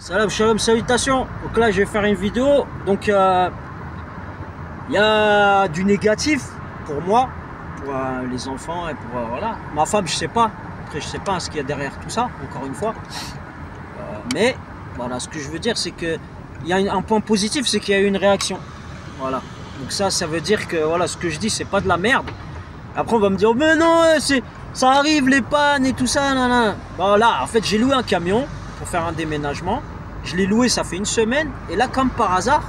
Salam shalom, salutations. Donc là je vais faire une vidéo. Donc il y a du négatif pour moi, pour les enfants et pour voilà. Ma femme je sais pas. Après je sais pas ce qu'il y a derrière tout ça, encore une fois. Mais voilà, ce que je veux dire c'est que il y a un point positif, c'est qu'il y a eu une réaction. Voilà. Donc ça veut dire que voilà, ce que je dis c'est pas de la merde. Après on va me dire mais non, ça arrive les pannes et tout ça. Nan, nan. Voilà, en fait j'ai loué un camion pour faire un déménagement. Je l'ai loué, ça fait une semaine. Et là, comme par hasard,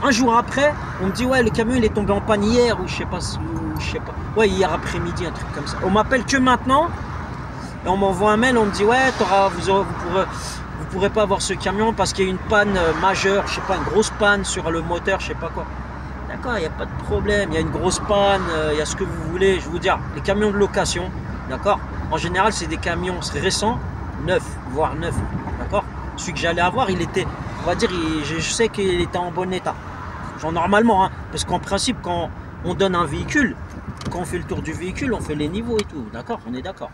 un jour après, on me dit ouais, le camion il est tombé en panne hier ou je sais pas, ouais, hier après-midi, un truc comme ça. On m'appelle que maintenant et on m'envoie un mail, on me dit ouais, vous pourrez pas avoir ce camion parce qu'il y a une panne majeure, je sais pas, une grosse panne sur le moteur, je sais pas quoi. D'accord, il n'y a pas de problème, il y a une grosse panne, il y a ce que vous voulez. Je vous dire, les camions de location, d'accord, en général c'est des camions récents, neufs, voire neufs. D'accord. Celui que j'allais avoir, il était, on va dire, je sais qu'il était en bon état. Genre normalement, hein, parce qu'en principe, quand on donne un véhicule, quand on fait le tour du véhicule, on fait les niveaux et tout. D'accord, on est d'accord.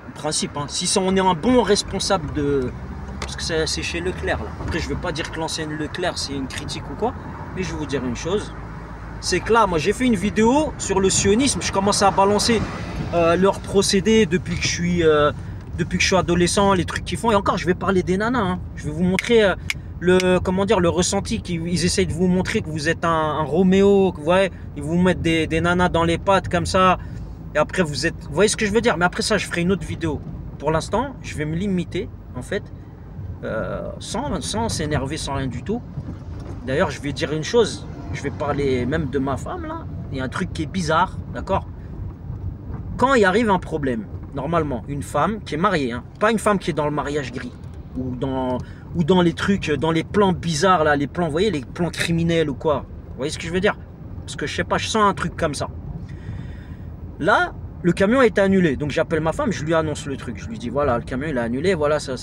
En principe, hein, si on est un bon responsable de, parce que c'est chez Leclerc là. Après, je veux pas dire que l'ancienne Leclerc c'est une critique ou quoi, mais je vais vous dire une chose. C'est que là, moi j'ai fait une vidéo sur le sionisme. Je commence à balancer leurs procédés depuis que je suis adolescent, les trucs qu'ils font. Et encore, je vais parler des nanas. Hein. Je vais vous montrer le ressenti qu'ils essayent de vous montrer que vous êtes un Roméo. Que, ouais, ils vous mettent des nanas dans les pattes comme ça. Et après, vous voyez ce que je veux dire. Mais après ça, je ferai une autre vidéo. Pour l'instant, je vais me limiter, en fait, sans s'énerver, sans rien du tout. D'ailleurs, je vais dire une chose. Je vais parler même de ma femme, là. Il y a un truc qui est bizarre, d'accord? Quand il arrive un problème, normalement, une femme qui est mariée, hein, pas une femme qui est dans le mariage gris, ou dans les trucs, dans les plans bizarres, là, les plans, vous voyez, les plans criminels ou quoi. Vous voyez ce que je veux dire? Parce que je sais pas, je sens un truc comme ça. Là, le camion a été annulé. Donc j'appelle ma femme, je lui annonce le truc. Je lui dis, voilà, le camion il est annulé, voilà, ça.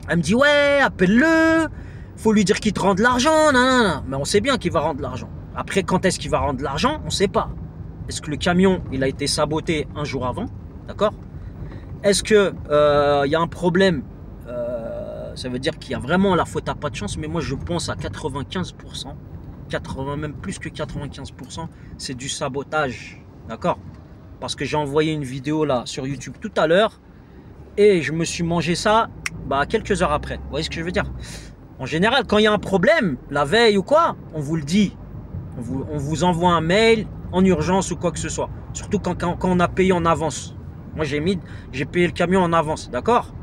Elle me dit, ouais, appelle-le, faut lui dire qu'il te rende l'argent, nan. Mais on sait bien qu'il va rendre l'argent. Après, quand est-ce qu'il va rendre l'argent? On sait pas. Est-ce que le camion, il a été saboté un jour avant? D'accord? Est-ce que y a un problème? Ça veut dire qu'il y a vraiment la faute à pas de chance, mais moi je pense à 95%, 80, même plus que 95%, c'est du sabotage. D'accord? Parce que j'ai envoyé une vidéo là sur YouTube tout à l'heure et je me suis mangé ça quelques heures après. Vous voyez ce que je veux dire? En général, quand il y a un problème, la veille ou quoi, on vous le dit. On vous envoie un mail en urgence ou quoi que ce soit. Surtout quand on a payé en avance. Moi, j'ai payé le camion en avance, d'accord?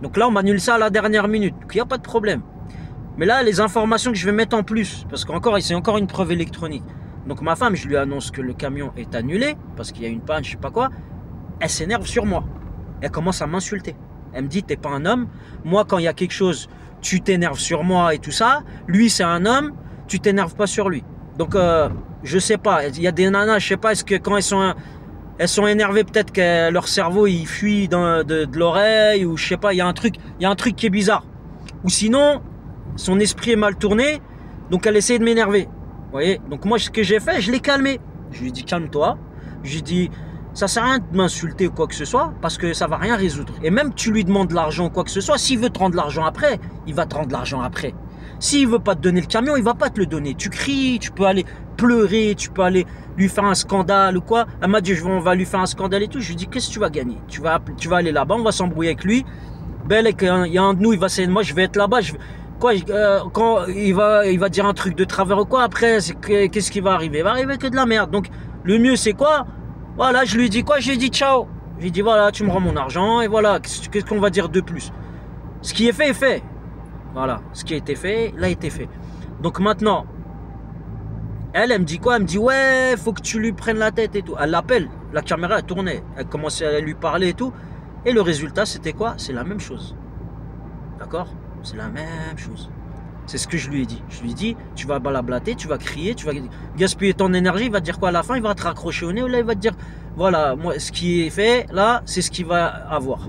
Donc là, on m'annule ça à la dernière minute. Donc, il n'y a pas de problème. Mais là, les informations que je vais mettre en plus, parce qu'encore, c'est encore une preuve électronique. Donc ma femme, je lui annonce que le camion est annulé, parce qu'il y a une panne, je sais pas quoi. Elle s'énerve sur moi. Elle commence à m'insulter. Elle me dit, t'es pas un homme. Moi, quand il y a quelque chose, tu t'énerves sur moi et tout ça. Lui, c'est un homme, tu t'énerves pas sur lui. Donc, je sais pas. Il y a des nanas, je sais pas, est-ce que quand elles sont énervées, peut-être que leur cerveau il fuit de l'oreille, ou je sais pas, il y a un truc qui est bizarre. Ou sinon, son esprit est mal tourné, donc elle essaie de m'énerver. Vous voyez? Donc moi, ce que j'ai fait, je l'ai calmé. Je lui ai dit calme-toi. Je lui ai dit ça sert à rien de m'insulter ou quoi que ce soit, parce que ça va rien résoudre. Et même tu lui demandes de l'argent ou quoi que ce soit, s'il veut te rendre l'argent après, il va te rendre l'argent après. S'il veut pas te donner le camion, il va pas te le donner. Tu cries, tu peux aller pleurer, tu peux aller lui faire un scandale ou quoi. Elle m'a dit on va lui faire un scandale et tout. Je lui ai dit qu'est-ce que tu vas gagner? Tu vas aller là-bas, on va s'embrouiller avec lui. Il y a un de nous, il va essayer de moi, je vais être là-bas. Quand il va dire un truc de travers ou quoi, après qu'est-ce qui va arriver? Il va arriver que de la merde. Donc le mieux c'est quoi? Voilà, je lui ai dit quoi? Je lui ai dit ciao. Je lui ai dit voilà, tu me rends mon argent et voilà, qu'est-ce qu'on va dire de plus? Ce qui est fait est fait. Voilà, ce qui a été fait, l'a été fait. Donc maintenant, elle me dit quoi? Elle me dit ouais, faut que tu lui prennes la tête et tout. Elle l'appelle, la caméra elle tournait, elle commençait à lui parler et tout. Et le résultat c'était quoi? C'est la même chose. D'accord? C'est la même chose. C'est ce que je lui ai dit. Je lui ai dit, tu vas balablater, tu vas crier, tu vas gaspiller ton énergie. Il va te dire quoi à la fin? Il va te raccrocher au nez ou là il va te dire, voilà, moi ce qui est fait là, c'est ce qu'il va avoir.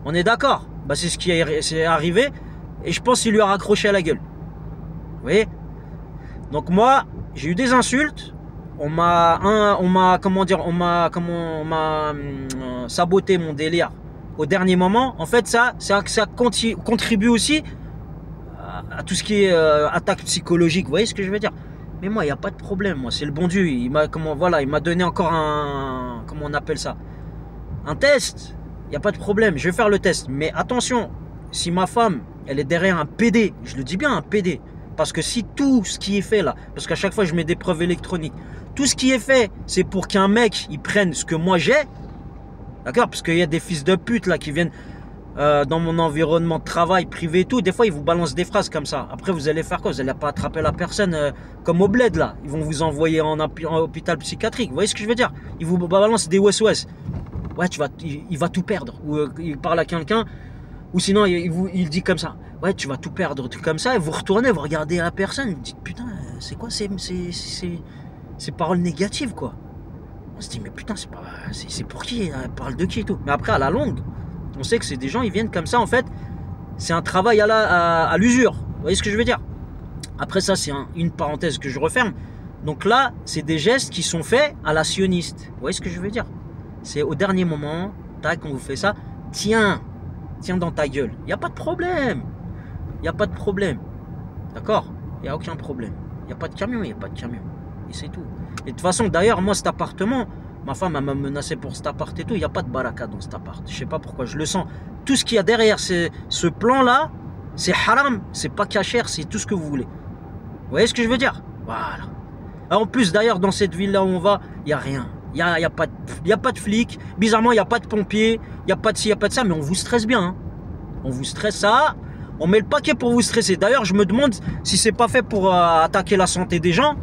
On est d'accord? C'est ce qui est arrivé. Et je pense qu'il lui a raccroché à la gueule. Vous voyez? Donc moi, j'ai eu des insultes. On m'a saboté mon délire au dernier moment, en fait, ça contribue aussi à tout ce qui est attaque psychologique. Vous voyez ce que je veux dire? Mais moi, il n'y a pas de problème. Moi, c'est le bon Dieu. Il m'a donné encore un, comment on appelle ça? Un test. Il n'y a pas de problème. Je vais faire le test. Mais attention, si ma femme, elle est derrière un PD, je le dis bien, un PD. Parce que si tout ce qui est fait là, parce qu'à chaque fois, je mets des preuves électroniques. Tout ce qui est fait, c'est pour qu'un mec, il prenne ce que moi j'ai. D'accord? Parce qu'il y a des fils de pute là qui viennent dans mon environnement de travail privé et tout. Des fois, ils vous balancent des phrases comme ça. Après, vous allez faire quoi? Vous n'allez pas attraper la personne comme au bled là. Ils vont vous envoyer en hôpital psychiatrique. Vous voyez ce que je veux dire? Ils vous balancent des OSOS. Ouais, il va tout perdre. Ou il parle à quelqu'un. Ou sinon, il dit comme ça. Ouais, tu vas tout perdre. Truc comme ça. Et vous retournez, vous regardez la personne. Vous dites, putain, c'est quoi ces paroles négatives, quoi? On se dit, mais putain, c'est pour qui? Elle parle de qui et tout? Mais après, à la longue, on sait que c'est des gens, ils viennent comme ça, en fait. C'est un travail à l'usure. Vous voyez ce que je veux dire? Après ça, c'est une parenthèse que je referme. Donc là, c'est des gestes qui sont faits à la sioniste. Vous voyez ce que je veux dire? C'est au dernier moment, tac, on vous fait ça. Tiens dans ta gueule. Il n'y a pas de problème. Il n'y a pas de problème. D'accord? Il n'y a aucun problème. Il n'y a pas de camion, il n'y a pas de camion. Et c'est tout. Et de toute façon, d'ailleurs, moi, cet appartement, ma femme, elle m'a menacé pour cet appart et tout. Il n'y a pas de baraka dans cet appart. Je ne sais pas pourquoi, je le sens. Tout ce qu'il y a derrière ce plan-là, c'est haram, c'est pas cachère, c'est tout ce que vous voulez. Vous voyez ce que je veux dire? Voilà. En plus, d'ailleurs, dans cette ville-là où on va, il n'y a rien. Il n'y a pas de flics. Bizarrement, il n'y a pas de pompiers. Il n'y a pas de ci, il n'y a pas de ça. Mais on vous stresse bien. Hein. On vous stresse ça. On met le paquet pour vous stresser. D'ailleurs, je me demande si c'est pas fait pour attaquer la santé des gens.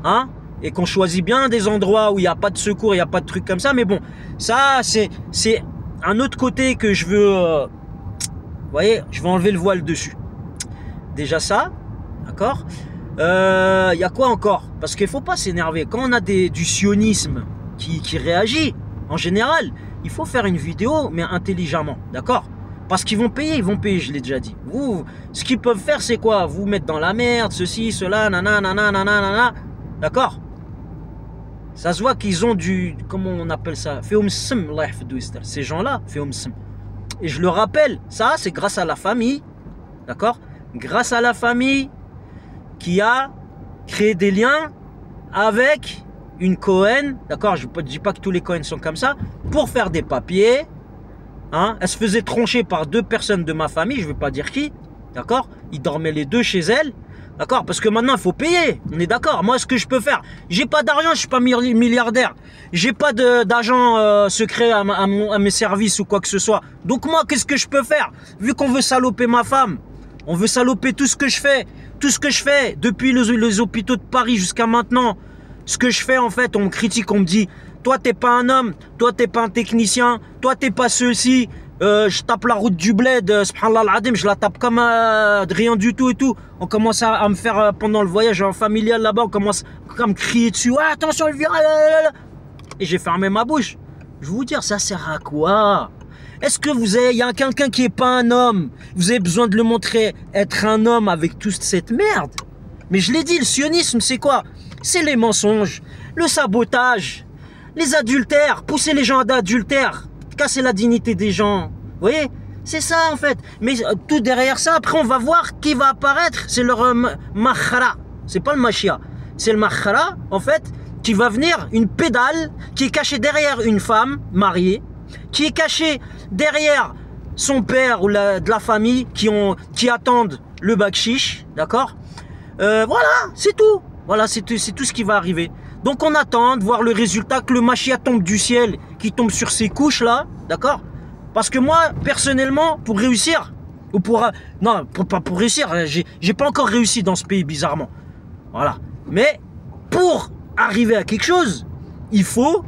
Hein, et qu'on choisit bien des endroits où il n'y a pas de secours, il n'y a pas de trucs comme ça. Mais bon, ça, c'est un autre côté que je veux... vous voyez, je vais enlever le voile dessus. Déjà ça, d'accord. Il y a quoi encore? Parce qu'il ne faut pas s'énerver. Quand on a du sionisme qui réagit, en général, il faut faire une vidéo, mais intelligemment, d'accord? Parce qu'ils vont payer, je l'ai déjà dit. Vous, ce qu'ils peuvent faire, c'est quoi? Vous mettre dans la merde, ceci, cela, nanana, d'accord? Ça se voit qu'ils ont comment on appelle ça? Ces gens-là, et je le rappelle, ça, c'est grâce à la famille, d'accord? Grâce à la famille qui a créé des liens avec une Cohen, d'accord? Je ne dis pas que tous les Cohen sont comme ça, pour faire des papiers. Hein? Elle se faisait troncher par 2 personnes de ma famille, je ne vais pas dire qui, d'accord? Ils dormaient les 2 chez elle, d'accord? Parce que maintenant, il faut payer, on est d'accord? Moi, ce que je peux faire, j'ai pas d'argent, je ne suis pas milliardaire, j'ai pas d'agent secret à mes services ou quoi que ce soit. Donc moi, qu'est-ce que je peux faire? Vu qu'on veut saloper ma femme, on veut saloper tout ce que je fais, depuis les hôpitaux de Paris jusqu'à maintenant, ce que je fais en fait, on me critique, on me dit, toi t'es pas un homme, toi t'es pas un technicien, toi t'es pas ceci, je tape la route du bled, subhanallah al-adim, je la tape comme de rien du tout et tout. On commence à me faire, pendant le voyage en familial là-bas, on commence à me crier dessus, ah, attention le virage, et j'ai fermé ma bouche. Je vais vous dire, ça sert à quoi? Est-ce que il y a quelqu'un qui n'est pas un homme? Vous avez besoin de le montrer être un homme avec toute cette merde? Mais je l'ai dit, le sionisme, c'est quoi? C'est les mensonges, le sabotage, les adultères, pousser les gens à d'adultère, casser la dignité des gens. Vous voyez? C'est ça en fait. Mais tout derrière ça, après on va voir qui va apparaître. C'est leur makhara. C'est pas le machia. C'est le makhara, en fait, qui va venir, une pédale, qui est cachée derrière une femme mariée, qui est caché derrière son père ou de la famille qui attendent le bakshish, d'accord? Voilà, c'est tout. Voilà, c'est tout ce qui va arriver. Donc on attend de voir le résultat, que le machia tombe du ciel, qui tombe sur ces couches là, d'accord? Parce que moi, personnellement, pour réussir, ou non, pas pour réussir, j'ai pas encore réussi dans ce pays, bizarrement. Voilà. Mais pour arriver à quelque chose, il faut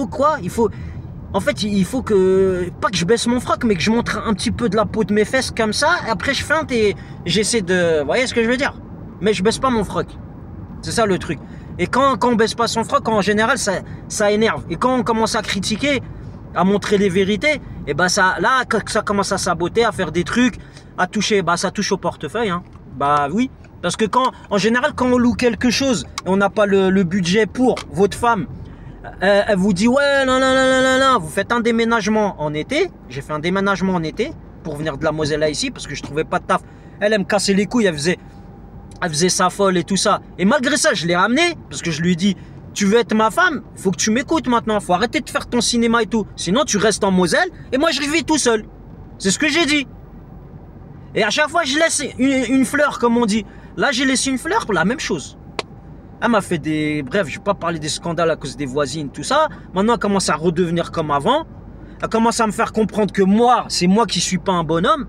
quoi? En fait, il faut pas que je baisse mon froc, mais que je montre un petit peu de la peau de mes fesses comme ça, et après je feinte et j'essaie de... Vous voyez ce que je veux dire? Mais je baisse pas mon froc. C'est ça le truc. Et quand on baisse pas son froc, en général, ça énerve. Et quand on commence à critiquer, à montrer les vérités, et ben ça commence à saboter, à faire des trucs, à toucher, ça touche au portefeuille. Hein. Bah oui. Parce que en général, quand on loue quelque chose, et on n'a pas le budget pour votre femme, Elle vous dit ouais, non, non, non, non, non, vous faites un déménagement en été. J'ai fait un déménagement en été pour venir de la Moselle ici parce que je trouvais pas de taf. Elle me cassait les couilles, elle faisait sa folle et tout ça. Et malgré ça, je l'ai ramenée parce que je lui ai dit, tu veux être ma femme, faut que tu m'écoutes maintenant, faut arrêter de faire ton cinéma et tout. Sinon, tu restes en Moselle et moi, je vis tout seul. C'est ce que j'ai dit. Et à chaque fois, je laisse une fleur, comme on dit. Là, j'ai laissé une fleur pour la même chose. Elle m'a fait des... Bref, je ne vais pas parler des scandales à cause des voisines, tout ça. Maintenant, elle commence à redevenir comme avant. Elle commence à me faire comprendre que moi, c'est moi qui ne suis pas un bonhomme.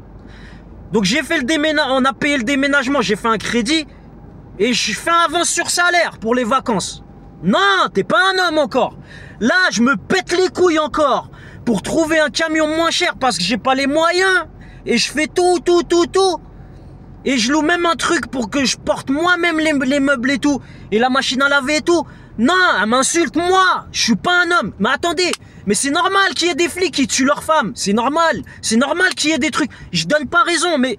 Donc, j'ai fait le déménagement. On a payé le déménagement. J'ai fait un crédit. Et je fais un avance sur salaire pour les vacances. Non, t'es pas un homme encore. Là, je me pète les couilles encore pour trouver un camion moins cher parce que j'ai pas les moyens. Et je fais tout. Et je loue même un truc pour que je porte moi-même les meubles et tout. Et la machine à laver et tout. Non, elle m'insulte moi. Je suis pas un homme. Mais attendez, mais c'est normal qu'il y ait des flics qui tuent leurs femmes. C'est normal. C'est normal qu'il y ait des trucs. Je donne pas raison, mais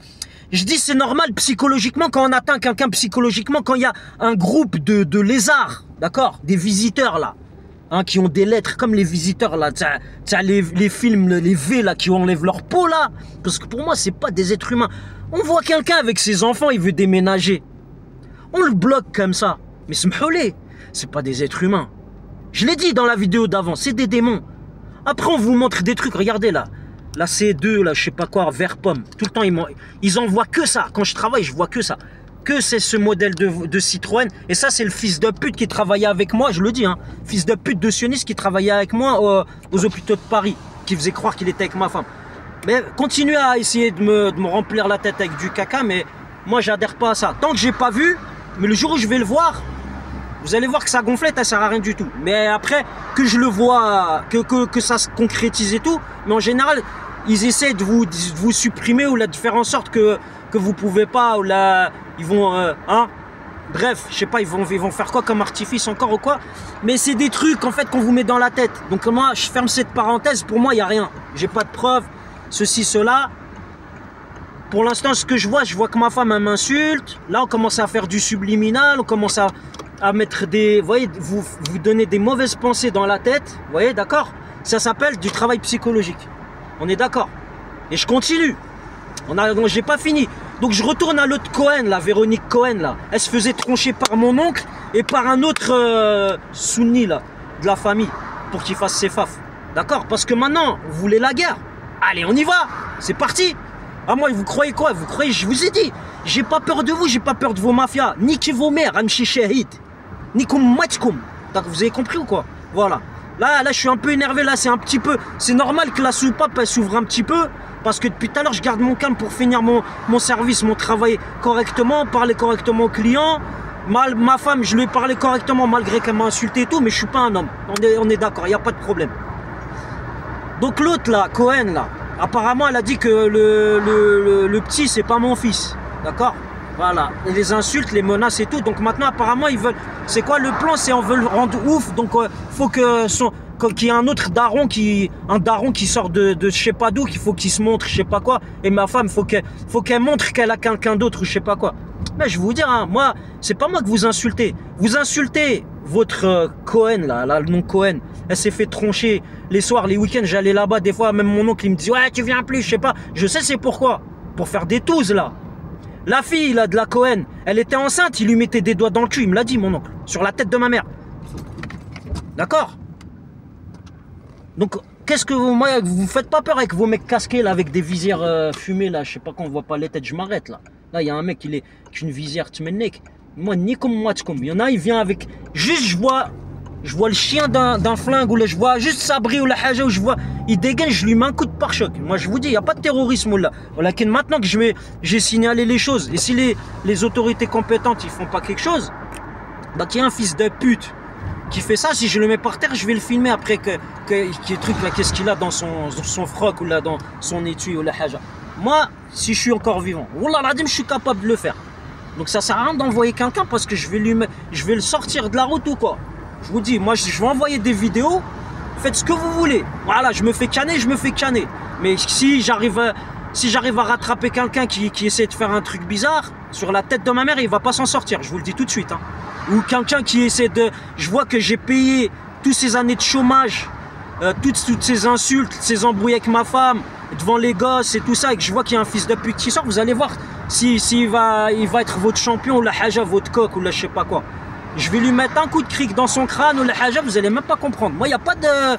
je dis c'est normal psychologiquement quand on atteint quelqu'un psychologiquement, quand il y a un groupe de lézards, d'accord, des visiteurs là. Hein, qui ont des lettres comme les visiteurs là, t'as les films, les V là qui enlèvent leur peau là, parce que pour moi c'est pas des êtres humains. On voit quelqu'un avec ses enfants, il veut déménager, on le bloque comme ça, mais c'est pas des êtres humains. Je l'ai dit dans la vidéo d'avant, c'est des démons. Après on vous montre des trucs, regardez là, la C2 là, je sais pas quoi, vert pomme, tout le temps ils envoient que ça. Quand je travaille, je vois que ça. Que c'est ce modèle de Citroën. Et ça, c'est le fils de pute qui travaillait avec moi, je le dis, hein. Fils de pute de sioniste qui travaillait avec moi aux hôpitaux de Paris, qui faisait croire qu'il était avec ma femme. Mais continuez à essayer de me remplir la tête avec du caca, mais moi, j'adhère pas à ça. Tant que j'ai pas vu, mais le jour où je vais le voir, vous allez voir que ça gonflette, ça sert à rien du tout. Mais après, que je le vois, que ça se concrétise et tout, mais en général, ils essaient de vous supprimer ou de faire en sorte que vous pouvez pas, ou là, ils vont, hein, bref, je sais pas, ils vont faire quoi comme artifice encore ou quoi, mais c'est des trucs, en fait, qu'on vous met dans la tête. Donc moi, je ferme cette parenthèse, pour moi, il n'y a rien. J'ai pas de preuves, ceci, cela. Pour l'instant, ce que je vois que ma femme, elle m'insulte. Là, on commence à faire du subliminal, on commence à mettre des, vous voyez, vous donner des mauvaises pensées dans la tête, vous voyez, d'accord? Ça s'appelle du travail psychologique. On est d'accord? Et je continue. J'ai pas fini. Donc je retourne à l'autre Cohen, la Véronique Cohen là. Elle se faisait troncher par mon oncle et par un autre Sunni là, de la famille, pour qu'il fasse ses fafs. D'accord? Parce que maintenant, vous voulez la guerre. Allez, on y va. C'est parti. Ah moi, vous croyez quoi? Vous croyez, je vous ai dit, j'ai pas peur de vous, j'ai pas peur de vos mafias. Niquez vos mères, Amchi Shahid. Nikum Matchkum. Vous avez compris ou quoi? Voilà. Là, je suis un peu énervé, là, c'est un petit peu... C'est normal que la soupape, elle s'ouvre un petit peu, parce que depuis tout à l'heure, je garde mon calme pour finir mon service, mon travail correctement, parler correctement au client. Ma femme, je lui ai parlé correctement, malgré qu'elle m'a insulté et tout, mais je suis pas un homme. On est d'accord, il n'y a pas de problème. Donc l'autre, là, Cohen, là, apparemment, elle a dit que le petit, c'est pas mon fils. D'accord? Voilà, et les insultes, les menaces et tout. Donc maintenant, apparemment, ils veulent... C'est quoi le plan? C'est on veut le rendre ouf. Donc faut qu'il y ait un autre daron qui sort de je sais pas d'où, qu'il faut qu'il se montre, je sais pas quoi. Et ma femme, faut qu'elle montre qu'elle a quelqu'un d'autre ou je sais pas quoi. Mais je vais vous dire, hein, moi, c'est pas moi que vous insultez. Vous insultez votre Cohen, là, le nom Cohen. Elle s'est fait troncher les soirs, les week-ends. J'allais là-bas, des fois, même mon oncle, il me dit, ouais, tu viens plus, je sais pas. Je sais c'est pourquoi. Pour faire des touzes, là. La fille là de la Cohen, elle était enceinte, il lui mettait des doigts dans le cul, il me l'a dit mon oncle, sur la tête de ma mère. D'accord? Donc qu'est-ce que vous faites pas peur avec vos mecs casqués là, avec des visières fumées là, je sais pas qu'on voit pas les têtes, je m'arrête là. Là il y a un mec qui est avec une visière tmennek. Moi ni comme moi comme. Il y en a il vient avec juste je vois le chien d'un flingue ou là je vois juste Sabri ou la haja où je vois il dégaine, je lui mets un coup de pare-choc. Moi je vous dis, il n'y a pas de terrorisme là. Voilà, maintenant que j'ai signalé les choses, et si les autorités compétentes ils font pas quelque chose, bah qu'il y a un fils de pute qui fait ça, si je le mets par terre, je vais le filmer après qu'est-ce qu'il a dans son froc ou là dans son étui ou la haja. Moi, si je suis encore vivant, wallah l'adim, je suis capable de le faire. Donc ça sert à rien d'envoyer quelqu'un parce que je vais le sortir de la route ou quoi. Je vous dis, moi je vais envoyer des vidéos, faites ce que vous voulez. Voilà, je me fais canner, je me fais canner. Mais si j'arrive à rattraper quelqu'un qui essaie de faire un truc bizarre, sur la tête de ma mère, il va pas s'en sortir, je vous le dis tout de suite. Hein. Ou quelqu'un qui essaie de... Je vois que j'ai payé toutes ces années de chômage, toutes ces insultes, ces embrouilles avec ma femme, devant les gosses et tout ça, et que je vois qu'il y a un fils de pute qui sort, vous allez voir s'il va être votre champion, ou la haja, votre coq, ou la je sais pas quoi. Je vais lui mettre un coup de cric dans son crâne, ou la haja, vous allez même pas comprendre. Moi, il n'y a pas de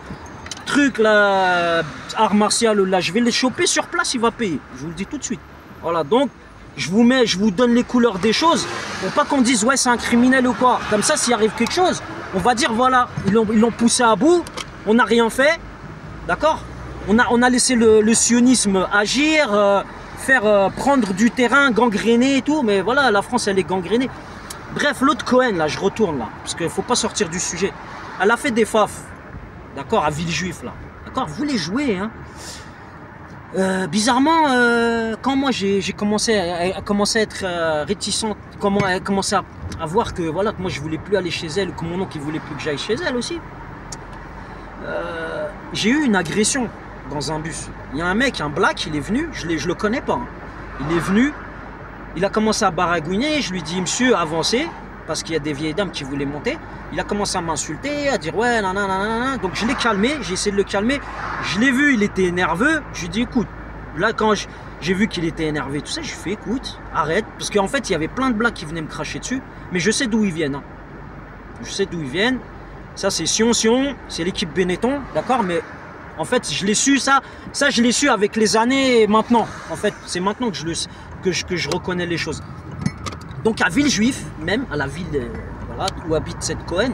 truc, là, art martial, ou là, je vais les choper sur place, il va payer. Je vous le dis tout de suite. Voilà, donc, je vous donne les couleurs des choses, pour pas qu'on dise, ouais, c'est un criminel ou quoi. Comme ça, s'il arrive quelque chose, on va dire, voilà, ils l'ont poussé à bout, on n'a rien fait, d'accord? On a laissé le sionisme agir, faire prendre du terrain, gangréner et tout, mais voilà, la France, elle est gangrénée. Bref, l'autre Cohen, là, je retourne là, parce qu'il ne faut pas sortir du sujet. Elle a fait des faf, d'accord, à Villejuif, là. D'accord, vous les jouez, hein. Bizarrement, quand moi j'ai commencé à être réticente, commencé à voir que voilà, que moi je voulais plus aller chez elle, ou que mon oncle il voulait plus que j'aille chez elle aussi, j'ai eu une agression dans un bus. Il y a un mec, un black, il est venu, je le connais pas, hein. Il est venu, il a commencé à baragouiner, je lui dis monsieur avancez, parce qu'il y a des vieilles dames qui voulaient monter. Il a commencé à m'insulter, à dire ouais nanana, donc je l'ai calmé, j'ai essayé de le calmer, je l'ai vu, il était nerveux, je lui ai dit écoute, là quand j'ai vu qu'il était énervé, tout ça, je lui ai fait écoute, arrête, parce qu'en fait il y avait plein de blacks qui venaient me cracher dessus, mais je sais d'où ils viennent, hein. Je sais d'où ils viennent, ça c'est Sion, c'est l'équipe Benetton, d'accord, mais en fait je l'ai su, ça je l'ai su avec les années maintenant, en fait c'est maintenant que je reconnais les choses. Donc à Villejuif, même à la ville voilà, où habite cette Cohen,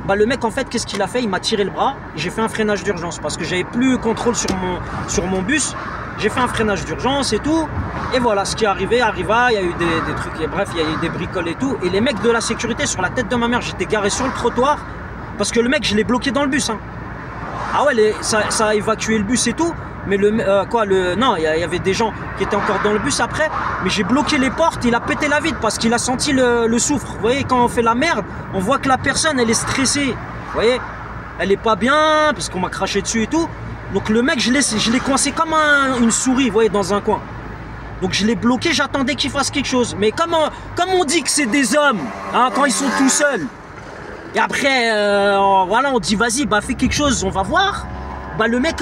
bah le mec en fait qu'est-ce qu'il a fait? Il m'a tiré le bras, j'ai fait un freinage d'urgence parce que j'avais plus contrôle sur mon bus. J'ai fait un freinage d'urgence et tout, et voilà, ce qui est arriva, il y a eu des trucs, et bref, il y a eu des bricoles et tout, et les mecs de la sécurité sur la tête de ma mère, j'étais garé sur le trottoir, parce que le mec je l'ai bloqué dans le bus, hein. Ah ouais, ça a évacué le bus et tout, mais non, il y avait des gens qui étaient encore dans le bus après, mais j'ai bloqué les portes, il a pété la vitre parce qu'il a senti le soufre. Vous voyez, quand on fait la merde, on voit que la personne, elle est stressée. Vous voyez, elle est pas bien parce qu'on m'a craché dessus et tout. Donc le mec, je l'ai coincé comme une souris, vous voyez, dans un coin. Donc je l'ai bloqué, j'attendais qu'il fasse quelque chose. Mais comme on dit que c'est des hommes, hein, quand ils sont tout seuls, et après, voilà, on dit vas-y, bah fais quelque chose, on va voir. Bah le mec,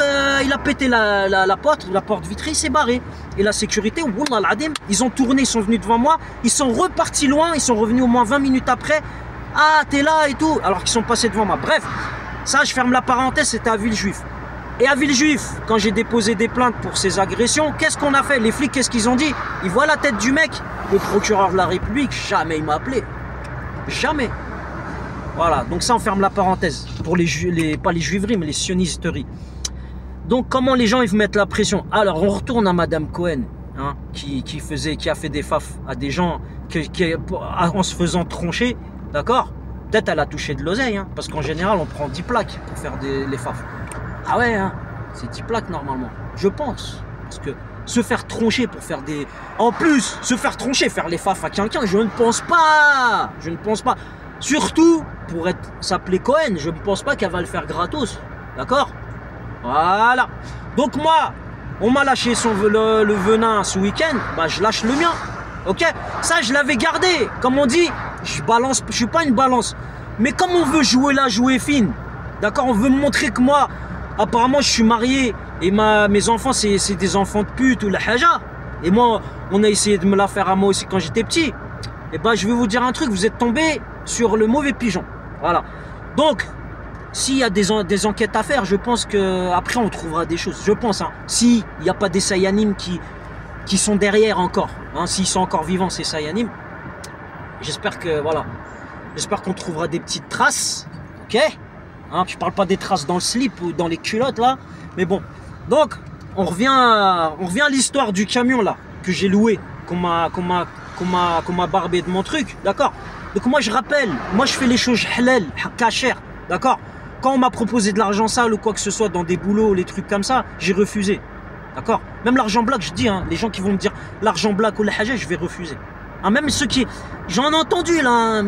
il a pété la porte vitrée, il s'est barré. Et la sécurité, wallah al-adim, ils ont tourné, ils sont venus devant moi, ils sont repartis loin, ils sont revenus au moins 20 minutes après. Ah, t'es là et tout, alors qu'ils sont passés devant moi. Bref, ça, je ferme la parenthèse, c'était à Villejuif. Et à Villejuif, quand j'ai déposé des plaintes pour ces agressions, qu'est-ce qu'on a fait? Les flics, qu'est-ce qu'ils ont dit? Ils voient la tête du mec. Le procureur de la République, jamais il m'a appelé. Jamais. Voilà, donc ça on ferme la parenthèse, pour pas les juiveries, mais les sionisteries. Donc comment les gens ils mettent la pression? Alors on retourne à Madame Cohen, hein, qui a fait des faf à des gens en se faisant troncher, d'accord? Peut-être elle a touché de l'oseille, hein, parce qu'en général on prend 10 plaques pour faire les faf. Ah ouais, hein, c'est 10 plaques normalement, je pense. Parce que se faire troncher pour faire des... En plus, se faire troncher, faire les faf à quelqu'un, je ne pense pas. Je ne pense pas. Surtout, pour s'appeler Cohen, je ne pense pas qu'elle va le faire gratos. D'accord? Voilà. Donc moi, on m'a lâché le venin ce week-end, bah je lâche le mien. Ok? Ça, je l'avais gardé. Comme on dit, je suis pas une balance. Mais comme on veut jouer là, jouer fine, d'accord? On veut me montrer que moi, apparemment, je suis marié et mes enfants, c'est des enfants de pute ou la haja. Et moi, on a essayé de me la faire à moi aussi quand j'étais petit. Et bah, je vais vous dire un truc, vous êtes tombé sur le mauvais pigeon. Voilà. Donc, s'il y a des enquêtes à faire, je pense qu'après on trouvera des choses. Je pense, hein. S'il n'y a pas des Sayanim qui sont derrière encore, hein, s'ils sont encore vivants, ces Sayanim, j'espère que, voilà, j'espère qu'on trouvera des petites traces, ok, hein, je parle pas des traces dans le slip ou dans les culottes, là, mais bon. Donc, on revient à l'histoire du camion, là, que j'ai loué, qu'on m'a barbé de mon truc, d'accord. Donc moi je rappelle, moi je fais les choses halal, kasher, d'accord. Quand on m'a proposé de l'argent sale ou quoi que ce soit dans des boulots, les trucs comme ça, j'ai refusé, d'accord. Même l'argent black, je dis, hein, les gens qui vont me dire l'argent black ou la haja, je vais refuser. Hein, même ceux qui, j'en ai entendu là,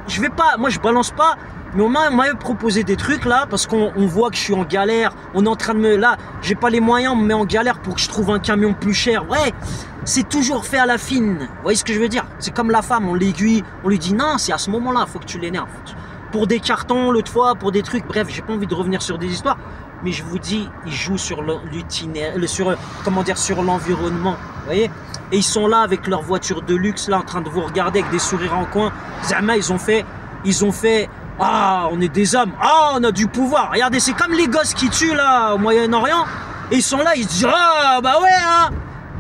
je vais pas, moi je balance pas, mais on m'a proposé des trucs là parce qu'on voit que je suis en galère, on est en train de là, j'ai pas les moyens, on me met en galère pour que je trouve un camion plus cher, ouais. C'est toujours fait à la fine, vous voyez ce que je veux dire? C'est comme la femme, on l'aiguille, on lui dit non, c'est à ce moment-là, il faut que tu l'énerves. pour des cartons l'autre fois, pour des trucs. Bref, j'ai pas envie de revenir sur des histoires. Mais je vous dis, ils jouent sur l'itinéraire, sur l'environnement. Vous voyez? Et ils sont là avec leur voiture de luxe, là, en train de vous regarder avec des sourires en coin. Zama, ils ont fait, ah, on est des hommes, ah, on a du pouvoir. Regardez, c'est comme les gosses qui tuent, là, au Moyen-Orient. Et ils sont là, ils se disent, ah, bah ouais, hein,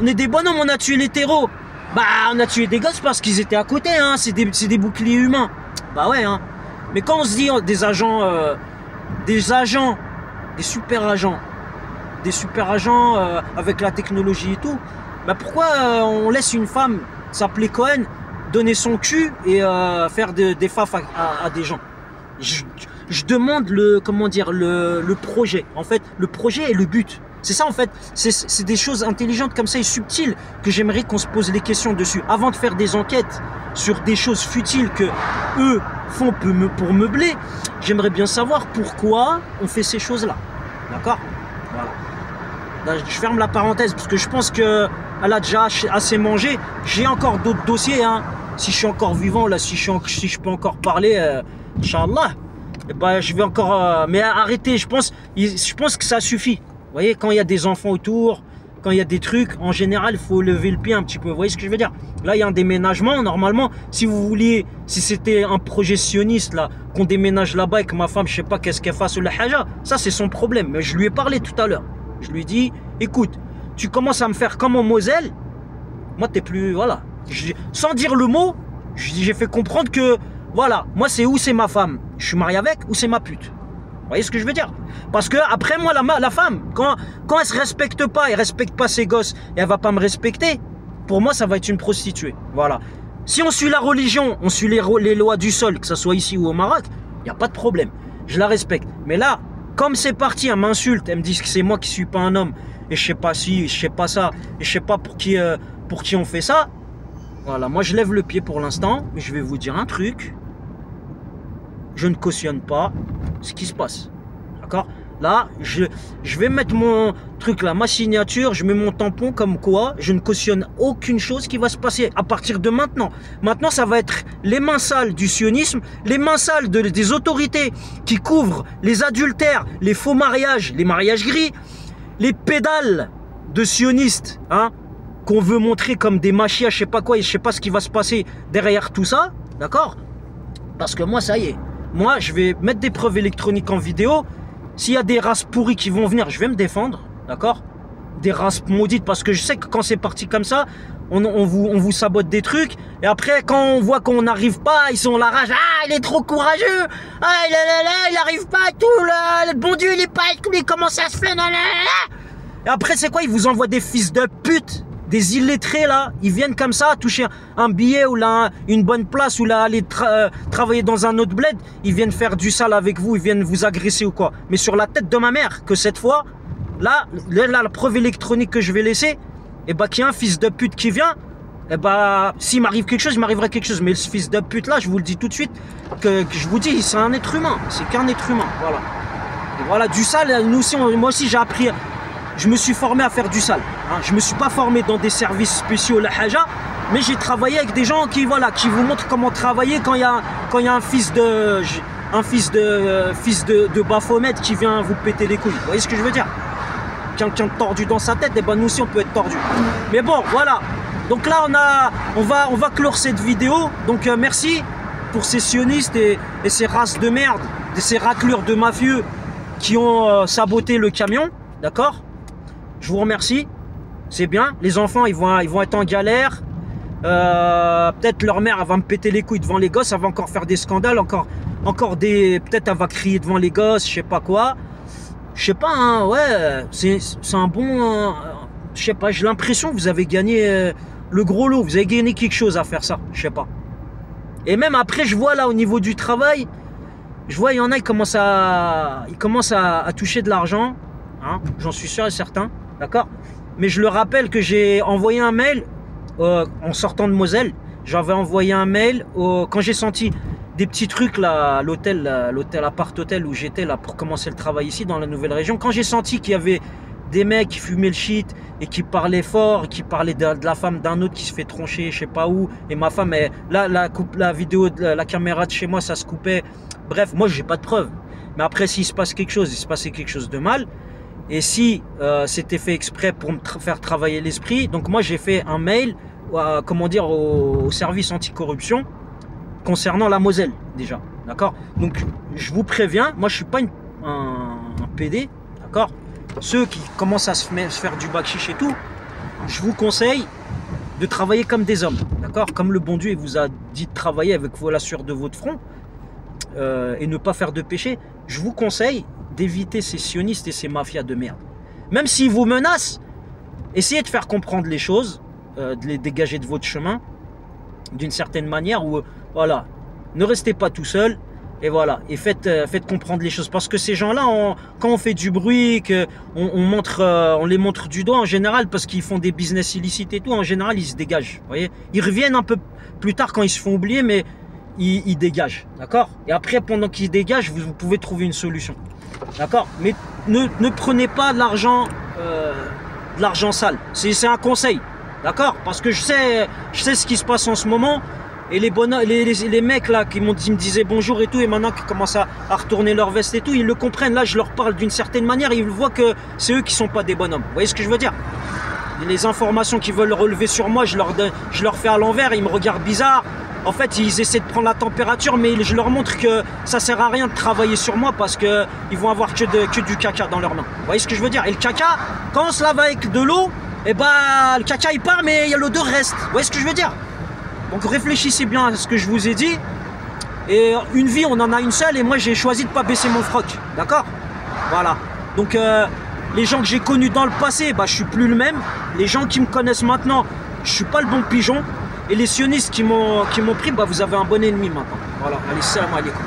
on est des bonhommes, on a tué les terreaux. Bah, on a tué des gosses parce qu'ils étaient à côté, hein, c'est des boucliers humains. Bah ouais, hein. Mais quand on se dit des super agents avec la technologie et tout, bah pourquoi on laisse une femme s'appeler Cohen donner son cul et faire des faf à des gens? Je demande le projet. En fait, le projet et le but. C'est ça en fait, c'est des choses intelligentes comme ça et subtiles que j'aimerais qu'on se pose les questions dessus. Avant de faire des enquêtes sur des choses futiles que eux font pour meubler, j'aimerais bien savoir pourquoi on fait ces choses-là. D'accord? Voilà. Là, je ferme la parenthèse parce que je pense qu'elle a déjà assez mangé. J'ai encore d'autres dossiers. Hein. Si je suis encore vivant, là, si je peux encore parler, Inch'Allah, eh ben, je vais encore... mais arrêtez, je pense que ça suffit. Vous voyez, quand il y a des enfants autour, quand il y a des trucs, en général, il faut lever le pied un petit peu. Vous voyez ce que je veux dire? Là, il y a un déménagement. Normalement, si c'était un projet sioniste, là, qu'on déménage là-bas et que ma femme, je sais pas qu'est-ce qu'elle fasse ou la haja, ça, c'est son problème. Mais je lui ai parlé tout à l'heure. Je lui ai dit, écoute, tu commences à me faire comme en Moselle, moi, t'es plus... Voilà. Sans dire le mot, j'ai fait comprendre que, voilà, moi, c'est où c'est ma femme. Je suis marié avec ou c'est ma pute. Vous voyez ce que je veux dire? Parce que après moi, la femme, quand elle se respecte pas, elle respecte pas ses gosses et elle va pas me respecter, pour moi, ça va être une prostituée. Voilà. Si on suit la religion, on suit les lois du sol, que ce soit ici ou au Maroc, il n'y a pas de problème. Je la respecte. Mais là, comme c'est parti, elle m'insulte, elle me dit que c'est moi qui suis pas un homme, et je sais pas si, je sais pas ça, et je sais pas pour qui on fait ça. Voilà, moi je lève le pied pour l'instant, mais je vais vous dire un truc. Je ne cautionne pas ce qui se passe. D'accord? Là, je vais mettre mon truc là, ma signature, je mets mon tampon comme quoi je ne cautionne aucune chose qui va se passer à partir de maintenant. Maintenant, ça va être les mains sales du sionisme, les mains sales des autorités qui couvrent les adultères, les faux mariages, les mariages gris, les pédales de sionistes, hein, qu'on veut montrer comme des machias, je sais pas quoi, et je sais pas ce qui va se passer derrière tout ça, d'accord? Parce que moi, ça y est. Moi, je vais mettre des preuves électroniques en vidéo. S'il y a des races pourries qui vont venir, je vais me défendre, d'accord? Des races maudites, parce que je sais que quand c'est parti comme ça, on vous sabote des trucs. Et après, quand on voit qu'on n'arrive pas, ils sont la rage. Ah, il est trop courageux. Ah, il n'arrive pas à tout. Le bon Dieu, il est pas... Comment ça se fait? Et après, c'est quoi? Ils vous envoient des fils de pute. Des illettrés là, ils viennent comme ça toucher un billet ou là une bonne place ou là aller travailler dans un autre bled, ils viennent faire du sale avec vous, ils viennent vous agresser ou quoi. Mais sur la tête de ma mère, que cette fois, là la preuve électronique que je vais laisser, et bah qu'il y a un fils de pute qui vient, et bah s'il m'arrive quelque chose, il m'arriverait quelque chose. Mais ce fils de pute là, je vous le dis tout de suite, que je vous dis, c'est un être humain, c'est qu'un être humain, voilà. Et voilà, du sale, nous aussi, moi aussi j'ai appris. Je me suis formé à faire du sale. Hein. Je ne me suis pas formé dans des services spéciaux, la haja, mais j'ai travaillé avec des gens qui vous montrent comment travailler quand il y a un fils de Baphomet qui vient vous péter les couilles. Vous voyez ce que je veux dire? Quelqu'un tordu dans sa tête, et ben nous aussi on peut être tordu. Mais bon, voilà. Donc là on va clore cette vidéo. Donc merci pour ces sionistes et ces races de merde, ces raclures de mafieux qui ont saboté le camion, d'accord? Je vous remercie, c'est bien. Les enfants, ils vont être en galère. Peut-être leur mère, elle va me péter les couilles devant les gosses. Elle va encore faire des scandales, peut-être elle va crier devant les gosses, je sais pas quoi. Je sais pas, hein, ouais. C'est un bon... je sais pas, j'ai l'impression que vous avez gagné le gros lot. Vous avez gagné quelque chose à faire ça, je sais pas. Et même après, je vois là au niveau du travail, je vois il y en a, ils commencent à toucher de l'argent. Hein, j'en suis sûr et certain. D'accord? Mais je le rappelle que j'ai envoyé un mail en sortant de Moselle. J'avais envoyé un mail quand j'ai senti des petits trucs là, à l'hôtel appart-hôtel où j'étais là pour commencer le travail ici dans la nouvelle région. Quand j'ai senti qu'il y avait des mecs qui fumaient le shit et qui parlaient fort, qui parlaient de la femme d'un autre qui se fait troncher, je sais pas où. Et ma femme, la vidéo, la caméra de chez moi, ça se coupait. Bref, moi, j'ai pas de preuves. Mais après, s'il se passe quelque chose, il se passait quelque chose de mal. Et si c'était fait exprès pour me faire travailler l'esprit, donc moi, j'ai fait un mail, comment dire, au service anticorruption concernant la Moselle, déjà. D'accord? Donc, je vous préviens, moi, je suis pas un PD, d'accord? Ceux qui commencent à se faire du bakchiche et tout, je vous conseille de travailler comme des hommes, d'accord? Comme le bon Dieu vous a dit de travailler avec la sueur de votre front et ne pas faire de péché. Je vous conseille d'éviter ces sionistes et ces mafias de merde. Même s'ils vous menacent, essayez de faire comprendre les choses, de les dégager de votre chemin d'une certaine manière où, voilà, ne restez pas tout seul. Et voilà, et faites comprendre les choses. Parce que ces gens-là, quand on fait du bruit, on les montre du doigt en général, parce qu'ils font des business illicites et tout, en général, ils se dégagent. Vous voyez, ils reviennent un peu plus tard quand ils se font oublier, mais ils dégagent. D'accord? Et après, pendant qu'ils se dégagent, vous pouvez trouver une solution. D'accord? Mais ne prenez pas de l'argent sale. C'est un conseil. D'accord? Parce que je sais ce qui se passe en ce moment. Et les mecs là qui me disaient bonjour et tout, et maintenant qui commencent à retourner leur veste et tout, ils le comprennent. Là, je leur parle d'une certaine manière, ils voient que c'est eux qui sont pas des bonhommes. Vous voyez ce que je veux dire? Les informations qu'ils veulent relever sur moi, je leur fais à l'envers, ils me regardent bizarre. En fait, ils essaient de prendre la température, mais je leur montre que ça sert à rien de travailler sur moi parce que ils vont avoir que du caca dans leurs mains. Vous voyez ce que je veux dire? Et le caca, quand on se lave avec de l'eau, et bah le caca il part, mais l'odeur reste. Vous voyez ce que je veux dire? Donc réfléchissez bien à ce que je vous ai dit. Et une vie, on en a une seule. Et moi, j'ai choisi de ne pas baisser mon froc. D'accord? Voilà. Donc les gens que j'ai connus dans le passé, bah, je suis plus le même. Les gens qui me connaissent maintenant, je suis pas le bon pigeon. Et les sionistes qui m'ont pris, bah, vous avez un bon ennemi maintenant. Voilà. Allez, salam alaikum.